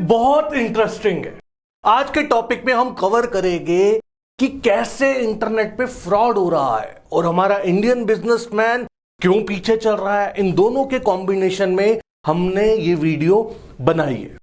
बहुत इंटरेस्टिंग है। आज के टॉपिक में हम कवर करेंगे कि कैसे इंटरनेट पे फ्रॉड हो रहा है और हमारा इंडियन बिजनेसमैन क्यों पीछे चल रहा है। इन दोनों के कॉम्बिनेशन में हमने ये वीडियो बनाई है।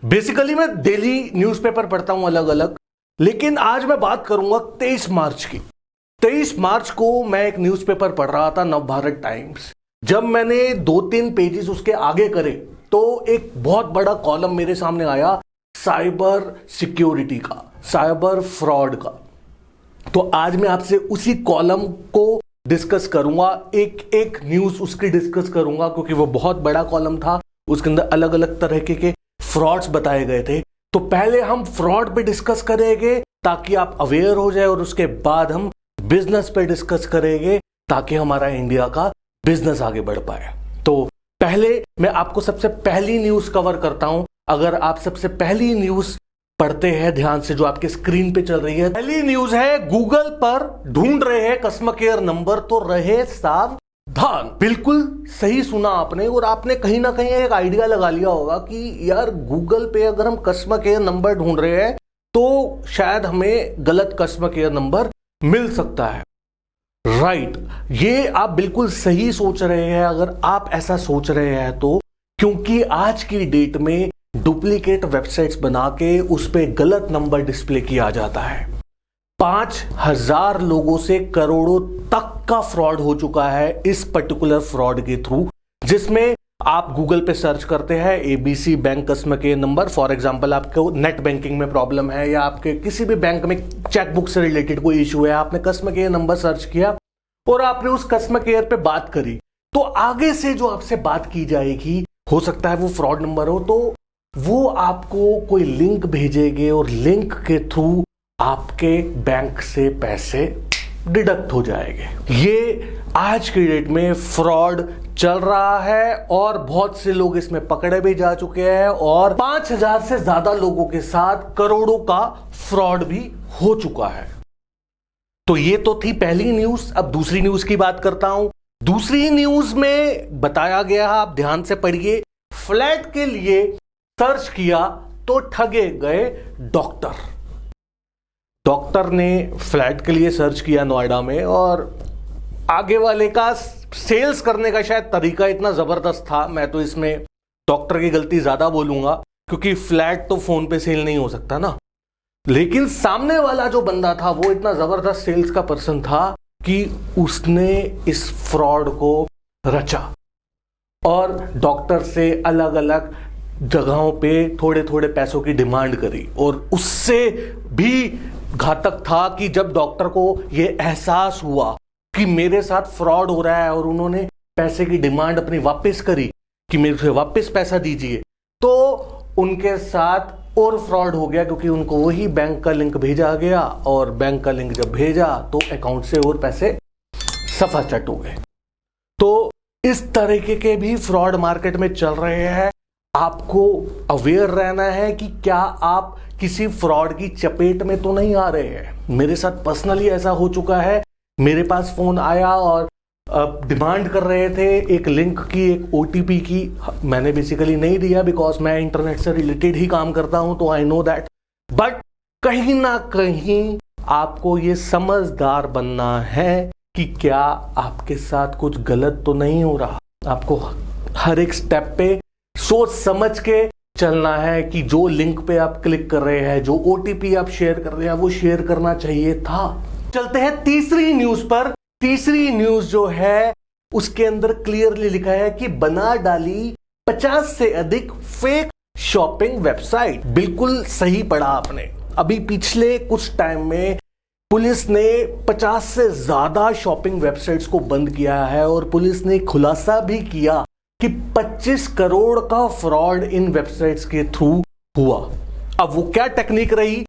बेसिकली मैं डेली न्यूज़पेपर पढ़ता हूं अलग अलग, लेकिन आज मैं बात करूंगा 23 मार्च की। 23 मार्च को मैं एक न्यूज़पेपर पढ़ रहा था, नवभारत टाइम्स। जब मैंने 2-3 पेजेस उसके आगे करे तो एक बहुत बड़ा कॉलम मेरे सामने आया साइबर सिक्योरिटी का, साइबर फ्रॉड का। तो आज मैं आपसे उसी कॉलम को डिस्कस करूंगा, एक एक न्यूज उसकी डिस्कस करूंगा, क्योंकि वो बहुत बड़ा कॉलम था। उसके अंदर अलग अलग तरह के फ्रॉड्स बताए गए थे। तो पहले हम फ्रॉड पे डिस्कस करेंगे ताकि आप अवेयर हो जाए, और उसके बाद हम बिजनेस पे डिस्कस करेंगे ताकि हमारा इंडिया का बिजनेस आगे बढ़ पाए। तो पहले मैं आपको सबसे पहली न्यूज कवर करता हूं। अगर आप सबसे पहली न्यूज पढ़ते हैं ध्यान से, जो आपके स्क्रीन पे चल रही है, पहली न्यूज है गूगल पर ढूंढ रहे हैं कस्टमर केयर नंबर, तो रहे सावधान। बिल्कुल सही सुना आपने, और आपने कहीं ना कहीं एक आइडिया लगा लिया होगा कि यार गूगल पे अगर हम कस्टमर केयर नंबर ढूंढ रहे हैं तो शायद हमें गलत कस्टमर केयर नंबर मिल सकता है। राइट, ये आप बिल्कुल सही सोच रहे हैं अगर आप ऐसा सोच रहे हैं तो, क्योंकि आज की डेट में डुप्लीकेट वेबसाइट्स बना के उस पे गलत नंबर डिस्प्ले किया जाता है। 5000 लोगों से करोड़ों तक का फ्रॉड हो चुका है इस पर्टिकुलर फ्रॉड के थ्रू, जिसमें आप गूगल पे सर्च करते हैं ABC bank customer care number. For example आपको नेट बैंकिंग में प्रॉब्लम है या आपके किसी भी बैंक में चेकबुक से रिलेटेड कोई इशू है, आपने कस्टमर केयर नंबर सर्च किया और आपने उस कस्टमर केयर पे बात करी, तो आगे से जो आपसे बात की जाएगी हो सकता है वो फ्रॉड नंबर हो, तो वो आपको कोई लिंक भेजेंगे और लिंक के थ्रू आपके बैंक से पैसे डिडक्ट हो जाएंगे। ये आज की डेट में फ्रॉड चल रहा है और बहुत से लोग इसमें पकड़े भी जा चुके हैं, और 5000 से ज्यादा लोगों के साथ करोड़ों का फ्रॉड भी हो चुका है। तो ये तो थी पहली न्यूज। अब दूसरी न्यूज की बात करता हूं। दूसरी न्यूज में बताया गया, आप ध्यान से पढ़िए, फ्लैट के लिए सर्च किया तो ठगे गए डॉक्टर। डॉक्टर ने फ्लैट के लिए सर्च किया नोएडा में, और आगे वाले का सेल्स करने का शायद तरीका इतना जबरदस्त था, मैं तो इसमें डॉक्टर की गलती ज्यादा बोलूंगा, क्योंकि फ्लैट तो फोन पे सेल नहीं हो सकता ना। लेकिन सामने वाला जो बंदा था वो इतना जबरदस्त सेल्स का पर्सन था कि उसने इस फ्रॉड को रचा और डॉक्टर से अलग अलग जगहों पे थोड़े थोड़े पैसों की डिमांड करी। और उससे भी घातक था कि जब डॉक्टर को यह एहसास हुआ कि मेरे साथ फ्रॉड हो रहा है और उन्होंने पैसे की डिमांड अपनी वापस करी कि मेरे से वापस पैसा दीजिए, तो उनके साथ और फ्रॉड हो गया, क्योंकि उनको वही बैंक का लिंक भेजा गया, और बैंक का लिंक जब भेजा तो अकाउंट से और पैसे सफा चट हो गए। तो इस तरीके के भी फ्रॉड मार्केट में चल रहे हैं। आपको अवेयर रहना है कि क्या आप किसी फ्रॉड की चपेट में तो नहीं आ रहे हैं। मेरे साथ पर्सनली ऐसा हो चुका है। मेरे पास फोन आया और डिमांड कर रहे थे एक लिंक की, एक ओटीपी की। मैंने बेसिकली नहीं दिया, बिकॉज मैं इंटरनेट से रिलेटेड ही काम करता हूं, तो आई नो दैट। बट कहीं ना कहीं आपको ये समझदार बनना है कि क्या आपके साथ कुछ गलत तो नहीं हो रहा। आपको हर एक स्टेप पे सोच समझ के चलना है कि जो लिंक पे आप क्लिक कर रहे हैं, जो ओटीपी आप शेयर कर रहे हैं, वो शेयर करना चाहिए था। चलते हैं तीसरी न्यूज पर। तीसरी न्यूज जो है उसके अंदर क्लियरली लिखा है कि बना डाली 50 से अधिक फेक शॉपिंग वेबसाइट। बिल्कुल सही पढ़ा आपने। अभी पिछले कुछ टाइम में पुलिस ने 50 से ज्यादा शॉपिंग वेबसाइट्स को बंद किया है, और पुलिस ने खुलासा भी किया कि 25 करोड़ का फ्रॉड इन वेबसाइट्स के थ्रू हुआ। अब वो क्या टेक्निक रही,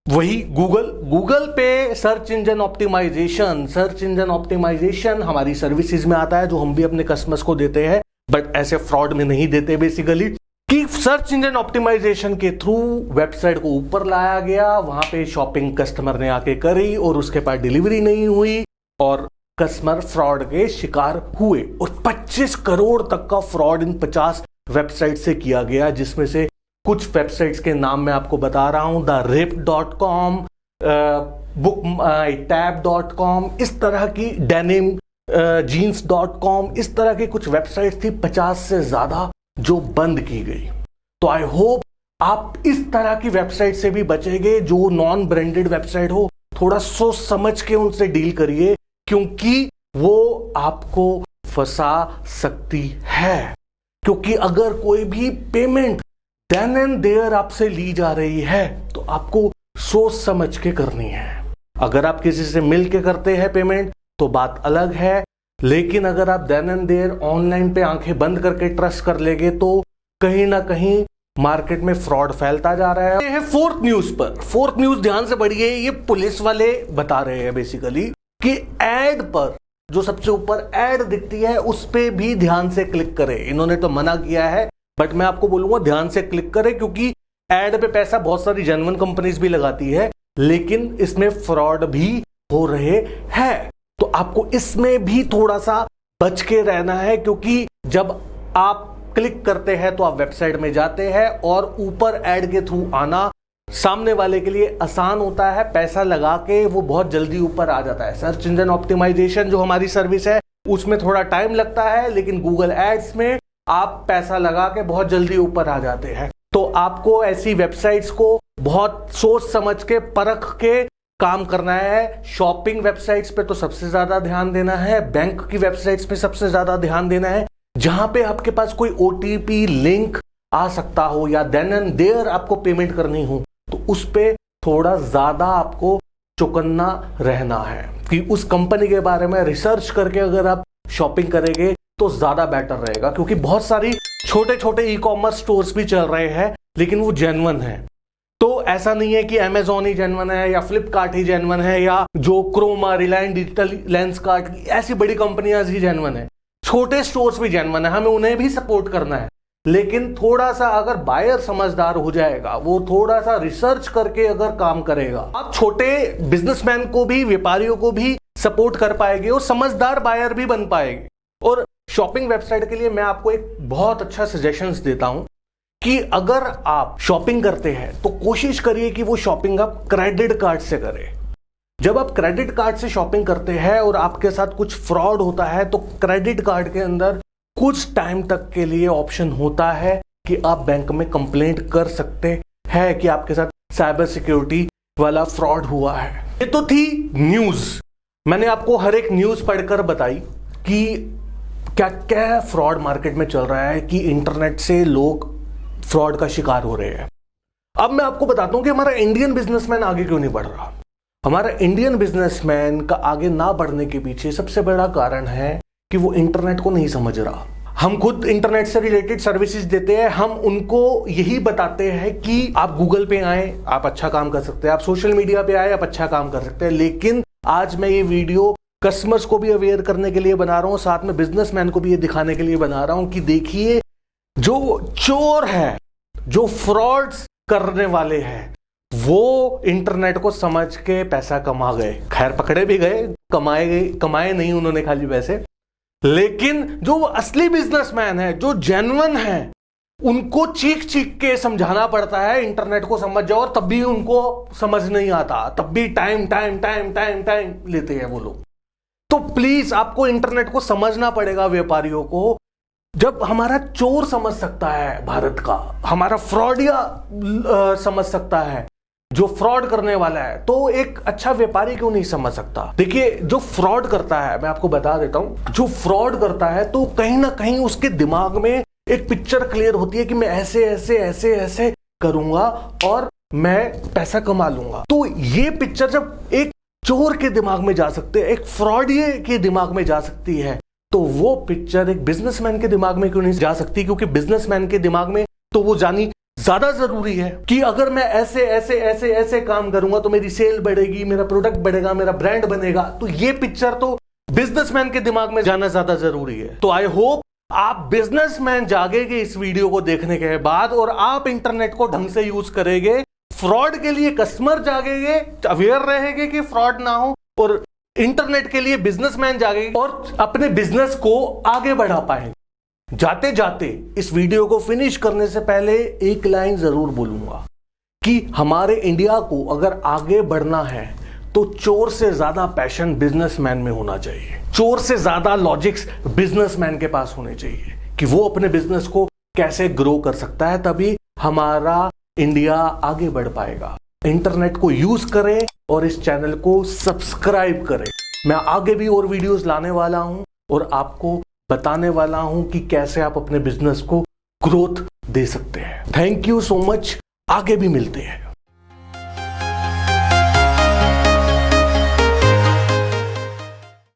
वही गूगल पे सर्च इंजन ऑप्टिमाइजेशन हमारी सर्विसेज में आता है, जो हम भी अपने कस्टमर्स को देते हैं, बट ऐसे फ्रॉड में नहीं देते। बेसिकली कि सर्च इंजन ऑप्टिमाइजेशन के थ्रू वेबसाइट को ऊपर लाया गया, वहां पे शॉपिंग कस्टमर ने आके करी और उसके पास डिलीवरी नहीं हुई, और कस्टमर फ्रॉड के शिकार हुए। और 25 करोड़ तक का फ्रॉड इन 50 वेबसाइट से किया गया, जिसमें से कुछ वेबसाइट्स के नाम मैं आपको बता रहा हूं, therip.com, bookmytab.com, इस तरह की डेनिम jeans.com, इस तरह की कुछ वेबसाइट्स थी 50 से ज्यादा जो बंद की गई। तो आई होप आप इस तरह की वेबसाइट से भी बचेंगे, जो नॉन ब्रांडेड वेबसाइट हो। थोड़ा सोच समझ के उनसे डील करिए, क्योंकि वो आपको फंसा सकती है। क्योंकि अगर कोई भी पेमेंट देन एंड देयर आपसे ली जा रही है तो आपको सोच समझ के करनी है। अगर आप किसी से मिल के करते हैं पेमेंट तो बात अलग है, लेकिन अगर आप देन एंड देयर ऑनलाइन पे आंखें बंद करके ट्रस्ट कर लेंगे तो कहीं ना कहीं मार्केट में फ्रॉड फैलता जा रहा है। ये है फोर्थ न्यूज पर। फोर्थ न्यूज ध्यान से पढ़िए, ये पुलिस वाले बता रहे हैं बेसिकली कि एड पर जो सबसे ऊपर एड दिखती है उस पे भी ध्यान से क्लिक करें। इन्होंने तो मना किया है, बट मैं आपको बोलूंगा ध्यान से क्लिक करें, क्योंकि एड पे पैसा बहुत सारी जेन्युइन कंपनीज भी लगाती है, लेकिन इसमें फ्रॉड भी हो रहे हैं। तो आपको इसमें भी थोड़ा सा बच के रहना है, क्योंकि जब आप क्लिक करते हैं तो आप वेबसाइट में जाते हैं और ऊपर एड के थ्रू आना सामने वाले के लिए आसान होता है। पैसा लगा के वो बहुत जल्दी ऊपर आ जाता है। सर्च इंजन ऑप्टिमाइजेशन जो हमारी सर्विस है उसमें थोड़ा टाइम लगता है, लेकिन गूगल एड्स में आप पैसा लगा के बहुत जल्दी ऊपर आ जाते हैं। तो आपको ऐसी वेबसाइट्स को बहुत सोच समझ के परख के काम करना है। शॉपिंग वेबसाइट्स पे तो सबसे ज्यादा ध्यान देना है, बैंक की वेबसाइट्स पे सबसे ज्यादा ध्यान देना है, जहां पे आपके पास कोई ओटीपी लिंक आ सकता हो या देन एंड देयर आपको पेमेंट करनी हो, तो उस पे थोड़ा ज्यादा आपको चौकन्ना रहना है कि उस कंपनी के बारे में रिसर्च करके अगर आप शॉपिंग करेंगे तो ज्यादा बेटर रहेगा। क्योंकि बहुत सारी छोटे छोटे ई कॉमर्स स्टोर्स भी चल रहे हैं, लेकिन वो जेन्युइन है। तो ऐसा नहीं है कि अमेजॉन ही जेन्युइन है या फ्लिपकार्ट ही जेन्युइन है या जो क्रोमा, रिलायंस डिजिटल, लेंसकार्ट, ऐसी बड़ी कंपनियां ही जेन्युइन है। छोटे स्टोर्स भी जेन्युइन है, हमें उन्हें भी सपोर्ट करना है। लेकिन थोड़ा सा अगर बायर समझदार हो जाएगा, वो थोड़ा सा रिसर्च करके अगर काम करेगा, आप छोटे बिजनेसमैन को भी, व्यापारियों को भी सपोर्ट कर पाएंगे और समझदार बायर भी बन पाएंगे। और शॉपिंग वेबसाइट के लिए मैं आपको एक बहुत अच्छा सजेशंस देता हूं कि अगर आप शॉपिंग करते हैं तो कोशिश करिए कि वो शॉपिंग आप क्रेडिट कार्ड से करें। जब आप क्रेडिट कार्ड से शॉपिंग करते हैं और आपके साथ कुछ फ्रॉड होता है तो क्रेडिट कार्ड के अंदर कुछ टाइम तक के लिए ऑप्शन होता है कि आप बैंक में कंप्लेंट कर सकते हैं कि आपके साथ साइबर सिक्योरिटी वाला फ्रॉड हुआ है। ये तो थी न्यूज। मैंने आपको हर एक न्यूज पढ़कर बताई कि क्या क्या फ्रॉड मार्केट में चल रहा है, कि इंटरनेट से लोग फ्रॉड का शिकार हो रहे हैं। अब मैं आपको बताता हूं कि हमारा इंडियन बिजनेसमैन आगे क्यों नहीं बढ़ रहा। हमारा इंडियन बिजनेसमैन का आगे ना बढ़ने के पीछे सबसे बड़ा कारण है कि वो इंटरनेट को नहीं समझ रहा। हम खुद इंटरनेट से रिलेटेड सर्विसेज देते हैं, हम उनको यही बताते हैं कि आप गूगल पे आए, आप अच्छा काम कर सकते हैं, आप सोशल मीडिया पे आए, आप अच्छा काम कर सकते हैं। लेकिन आज मैं ये वीडियो कस्टमर्स को भी अवेयर करने के लिए बना रहा हूं, साथ में बिजनेसमैन को भी ये दिखाने के लिए बना रहा हूं कि देखिए, जो चोर है, जो फ्रॉड्स करने वाले हैं, वो इंटरनेट को समझ के पैसा कमा गए। खैर पकड़े भी गए, कमाए नहीं उन्होंने खाली पैसे। लेकिन जो असली बिजनेसमैन है, जो जेन्युइन है, उनको चीख चीख के समझाना पड़ता है इंटरनेट को समझ जाओ, और तब भी उनको समझ नहीं आता, तब भी टाइम लेते हैं वो लोग। तो प्लीज आपको इंटरनेट को समझना पड़ेगा व्यापारियों को। जब हमारा चोर समझ सकता है भारत का, हमारा फ्रॉडिया समझ सकता है जो फ्रॉड करने वाला है, तो एक अच्छा व्यापारी क्यों नहीं समझ सकता। देखिए, जो फ्रॉड करता है, मैं आपको बता देता हूं, जो फ्रॉड करता है तो कहीं ना कहीं उसके दिमाग में एक पिक्चर क्लियर होती है कि मैं ऐसे ऐसे ऐसे ऐसे करूंगा और मैं पैसा कमा लूंगा। तो ये पिक्चर जब एक चोर के दिमाग में जा सकते हैं, एक फ्रॉडिये के दिमाग में जा सकती है, तो वो पिक्चर एक बिजनेसमैन के दिमाग में क्यों नहीं जा सकती। क्योंकि बिजनेसमैन के दिमाग में तो वो जानी ज्यादा जरूरी है कि अगर मैं ऐसे ऐसे ऐसे ऐसे काम करूंगा तो मेरी सेल बढ़ेगी, मेरा प्रोडक्ट बढ़ेगा, मेरा ब्रांड बनेगा। तो ये पिक्चर तो बिजनेसमैन के दिमाग में जाना ज्यादा जरूरी है। तो आई होप आप बिजनेसमैन जागेंगे इस वीडियो को देखने के बाद, और आप इंटरनेट को ढंग से यूज करेंगे। फ्रॉड के लिए कस्टमर जागेंगे, अवेयर रहेंगे कि फ्रॉड ना हो, और इंटरनेट के लिए बिजनेसमैन जागेंगे और अपने बिजनेस को आगे बढ़ा पाएंगे। जाते जाते इस वीडियो को फिनिश करने से पहले एक लाइन जरूर बोलूंगा कि हमारे इंडिया को अगर आगे बढ़ना है तो चोर से ज्यादा पैशन बिजनेसमैन में होना चाहिए, चोर से ज्यादा लॉजिक्स बिजनेसमैन के पास होने चाहिए कि वो अपने बिजनेस को कैसे ग्रो कर सकता है, तभी हमारा इंडिया आगे बढ़ पाएगा। इंटरनेट को यूज करें और इस चैनल को सब्सक्राइब करें। मैं आगे भी और वीडियोस लाने वाला हूं और आपको बताने वाला हूं कि कैसे आप अपने बिजनेस को ग्रोथ दे सकते हैं। थैंक यू सो मच, आगे भी मिलते हैं।